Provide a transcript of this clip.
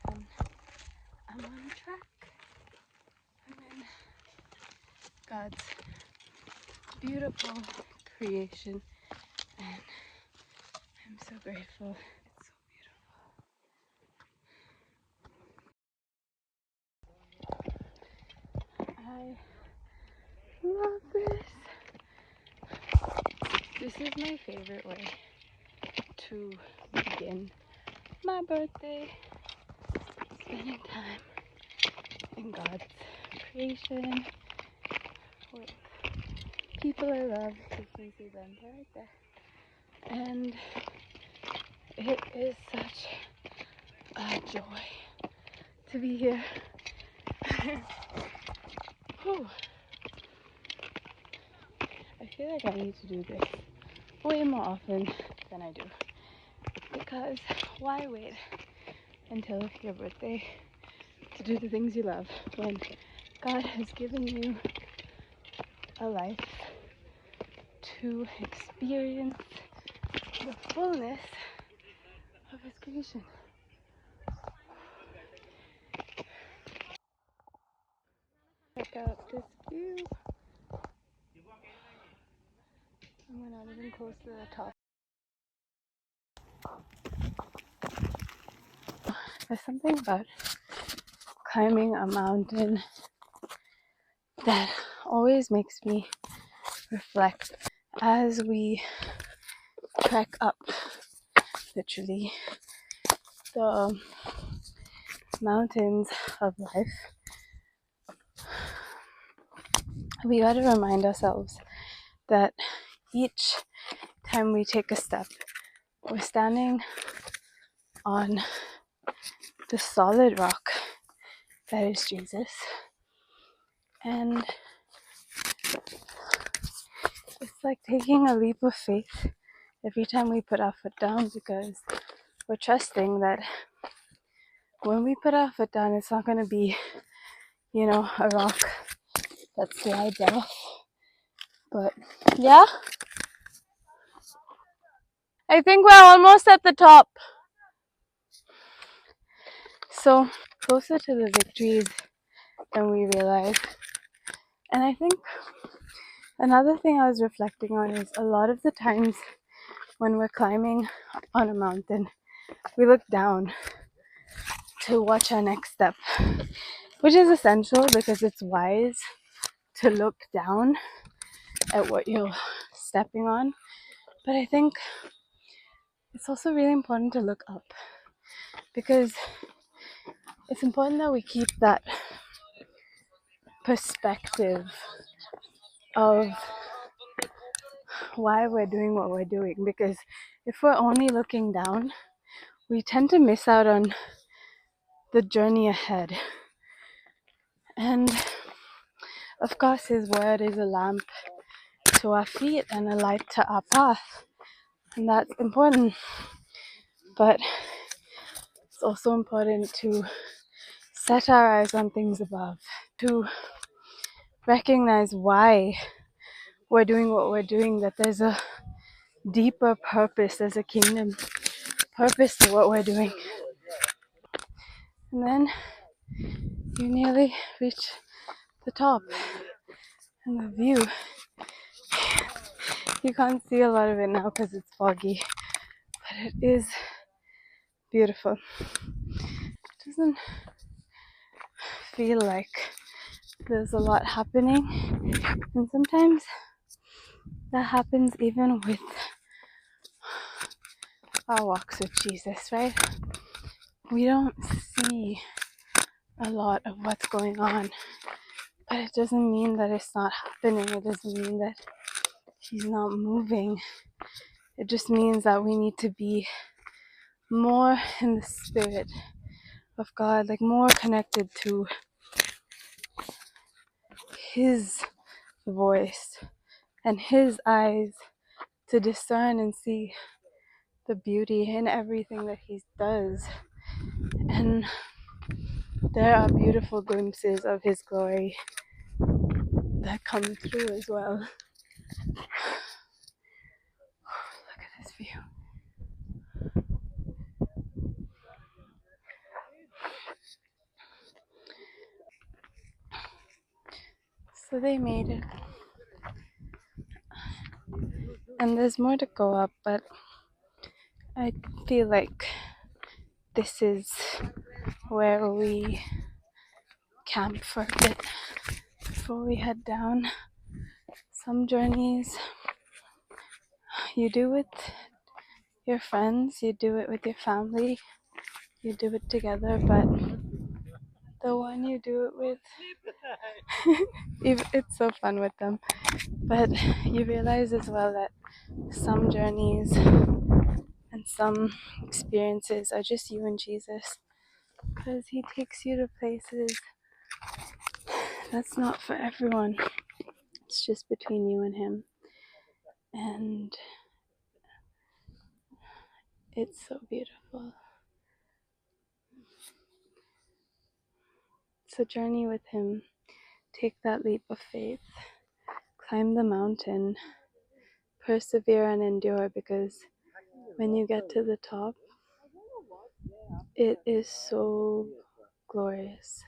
and I'm on track. I'm in God's beautiful creation, and I'm so grateful. It's so beautiful. I love this. This is my favorite way to begin my birthday. Spending time in God's creation with people I love. You can see them right there. And it is such a joy to be here. Whew. I feel like I need to do this way more often than I do. Because why wait until your birthday to do the things you love when God has given you a life to experience the fullness of His creation? Check out this view. And we're not even close to the top. There's something about climbing a mountain that always makes me reflect as we trek up, literally, the mountains of life. We got to remind ourselves that each time we take a step, we're standing on the solid rock that is Jesus. And it's like taking a leap of faith every time we put our foot down, because we're trusting that when we put our foot down, it's not going to be, a rock that slides off. But yeah, I think we're almost at the top. So closer to the victories than we realize. And I think another thing I was reflecting on is a lot of the times when we're climbing on a mountain, we look down to watch our next step, which is essential because it's wise to look down at what you're stepping on. But I think it's also really important to look up, because it's important that we keep that perspective of why we're doing what we're doing. Because if we're only looking down, we tend to miss out on the journey ahead. And of course, His word is a lamp to our feet and a light to our path, and that's important. But it's also important to set our eyes on things above, to recognize why we're doing what we're doing, that there's a deeper purpose, there's a kingdom purpose to what we're doing. And then you nearly reach the top, and the view, you can't see a lot of it now because it's foggy, but it is beautiful. It doesn't feel like there's a lot happening, and sometimes that happens even with our walks with Jesus, right? We don't see a lot of what's going on, but it doesn't mean that it's not happening. It doesn't mean that He's not moving. It just means that we need to be more in the spirit of God, like more connected to His voice and His eyes to discern and see the beauty in everything that He does. And there are beautiful glimpses of His glory that come through as well. Look at this view. So they made it. And there's more to go up, but I feel like this is where we camp for a bit before we head down. Some journeys you do with your friends, you do it with your family, you do it together, but the one you do it with, it's so fun with them. But you realize as well that some journeys and some experiences are just you and Jesus, because He takes you to places that's not for everyone. It's just between you and Him. And it's so beautiful. It's a journey with Him. Take that leap of faith. Climb the mountain. Persevere and endure, because when you get to the top, it is so glorious.